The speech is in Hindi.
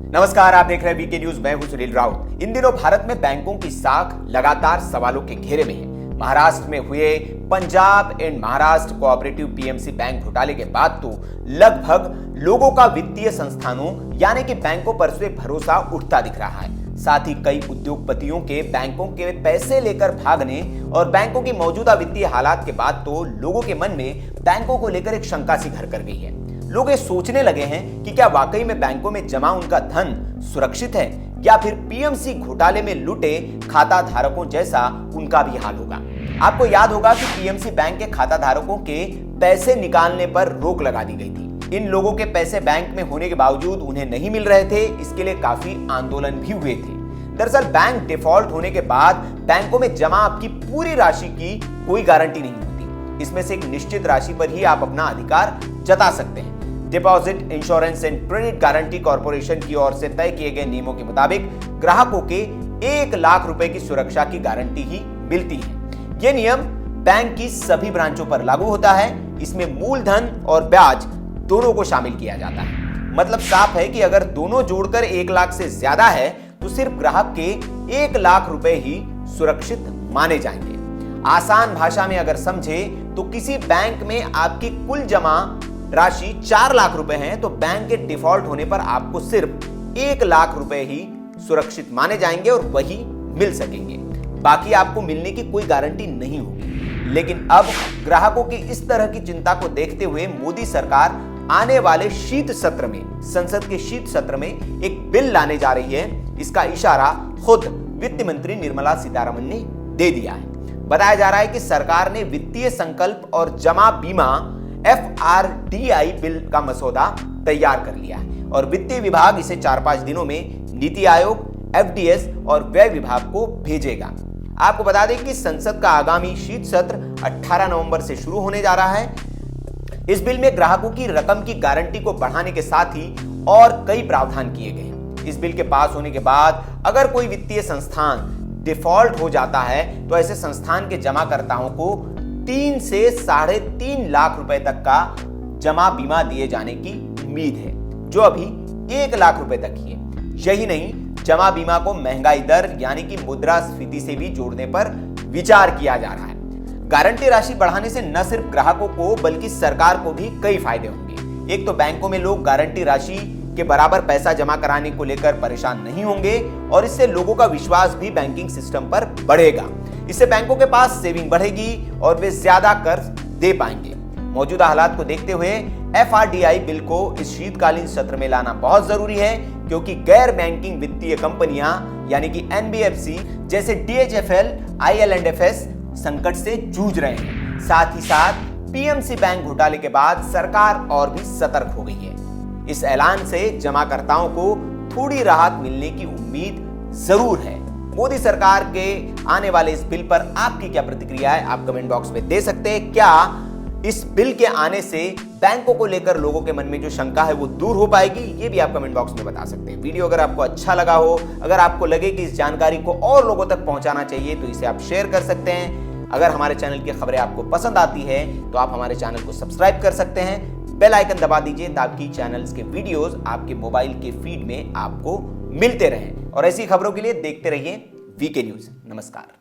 नमस्कार, आप देख रहे हैं वीके न्यूज। मैं हूं सुनील राउत। इन दिनों भारत में बैंकों की साख लगातार सवालों के घेरे में है। महाराष्ट्र में हुए Punjab and Maharashtra cooperative PMC bank घोटाले के बाद तो लगभग लोगों का वित्तीय संस्थानों यानी कि बैंकों पर से भरोसा उठता दिख रहा है। साथ ही कई उद्योगपतियों के बैंकों के पैसे लेकर भागने और बैंकों की मौजूदा वित्तीय हालात के बाद तो लोगों के मन में बैंकों को लेकर एक शंका सी घर कर गई है। लोग ये सोचने लगे हैं कि क्या वाकई में बैंकों में जमा उनका धन सुरक्षित है या फिर पीएमसी घोटाले में लूटे खाता धारकों जैसा उनका भी हाल होगा। आपको याद होगा कि पीएमसी बैंक के खाता धारकों के पैसे निकालने पर रोक लगा दी गई थी। इन लोगों के पैसे बैंक में होने के बावजूद उन्हें नहीं मिल रहे थे। इसके लिए काफी आंदोलन भी हुए थे। दरअसल बैंक डिफॉल्ट होने के बाद बैंकों में जमा आपकी पूरी राशि की कोई गारंटी नहीं होती। इसमें से एक निश्चित राशि पर ही आप अपना अधिकार जता सकते हैं। Deposit insurance and credit guarantee corporation की ओर से तय किए गए नियमों के मुताबिक ग्राहकों के 1 लाख रुपए की सुरक्षा की गारंटी ही मिलती है। यह नियम बैंक की सभी ब्रांचों पर लागू होता है। इसमें मूलधन और ब्याज दोनों को शामिल किया जाता है। मतलब साफ है कि अगर दोनों जोड़कर 1 लाख से ज्यादा है तो सिर्फ ग्राहक के 1 लाख रुपए ही सुरक्षित माने जाएंगे। आसान भाषा में अगर समझे तो किसी बैंक में आपकी कुल जमा राशि 4 लाख रुपए है तो बैंक के डिफॉल्ट होने पर आपको सिर्फ 1 लाख रुपए ही सुरक्षित माने जाएंगे और वही मिल सकेंगे। बाकी आपको मिलने की कोई गारंटी नहीं होगी। लेकिन अब ग्राहकों की इस तरह की चिंता को देखते हुए मोदी सरकार आने वाले शीत सत्र में, संसद के शीत सत्र में एक बिल लाने जा रही है। इसका इशारा खुद वित्त मंत्री निर्मला सीतारमण ने दे दिया है। बताया जा रहा है कि सरकार ने वित्तीय संकल्प और जमा बीमा FRDI बिल का मसौदा तैयार कर लिया है और वित्तीय विभाग इसे 4-5 दिनों में नीति आयोग, FDS और व्यय विभाग को भेजेगा। आपको बता दें कि संसद का आगामी शीत सत्र 18 नवंबर से शुरू होने जा रहा है। इस बिल में ग्राहकों की रकम की गारंटी को बढ़ाने के साथ ही और कई प्रावधान किए गए हैं। इस बिल के पास होने के बाद अगर कोई वित्तीय संस्थान डिफॉल्ट हो जाता है तो ऐसे संस्थान के जमाकर्ताओं को 3 से 3.5 लाख रुपए तक का जमा बीमा दिए जाने की उम्मीद है, जो अभी 1 लाख रुपए तक ही है। यही नहीं, जमा बीमा को महंगाई दर यानी कि मुद्रास्फीति से भी जोड़ने पर विचार किया जा रहा है। गारंटी राशि बढ़ाने से न सिर्फ ग्राहकों को बल्कि सरकार को भी कई फायदे होंगे। एक तो बैंकों में लोग गारंटी राशि के बराबर पैसा जमा कराने को लेकर परेशान नहीं होंगे और इससे लोगों का विश्वास भी बैंकिंग सिस्टम पर बढ़ेगा। इससे बैंकों के पास सेविंग बढ़ेगी और वे ज्यादा कर्ज दे पाएंगे। मौजूदा हालात को देखते हुए FRDI बिल को इस शीतकालीन सत्र में लाना बहुत जरूरी है, क्योंकि गैर बैंकिंग वित्तीय कंपनियां यानी कि NBFC जैसे DHFL, IL&FS संकट से जूझ रहे हैं। साथ ही साथ PMC बैंक घोटाले के बाद सरकार और भी सतर्क हो गई है। इस ऐलान से जमाकर्ताओं को थोड़ी राहत मिलने की उम्मीद जरूर है। मोदी सरकार के आने वाले इस बिल पर आपकी क्या प्रतिक्रिया है, आप कमेंट बॉक्स में दे सकते हैं। क्या इस बिल के आने से बैंकों को लेकर लोगों के मन में जो शंका है वो दूर हो पाएगी, ये भी आप कमेंट बॉक्स में बता सकते हैं। वीडियो अगर आपको अच्छा लगा हो, अगर आपको लगे कि इस जानकारी को और लोगों तक पहुंचाना चाहिए तो इसे आप शेयर कर सकते हैं। अगर हमारे चैनल की खबरें आपको पसंद आती है तो आप हमारे चैनल को सब्सक्राइब कर सकते हैं। बेल आइकन दबा दीजिए ताकि चैनल्स के वीडियोस आपके मोबाइल के फीड में आपको मिलते रहें। और ऐसी खबरों के लिए देखते रहिए वीके न्यूज। नमस्कार।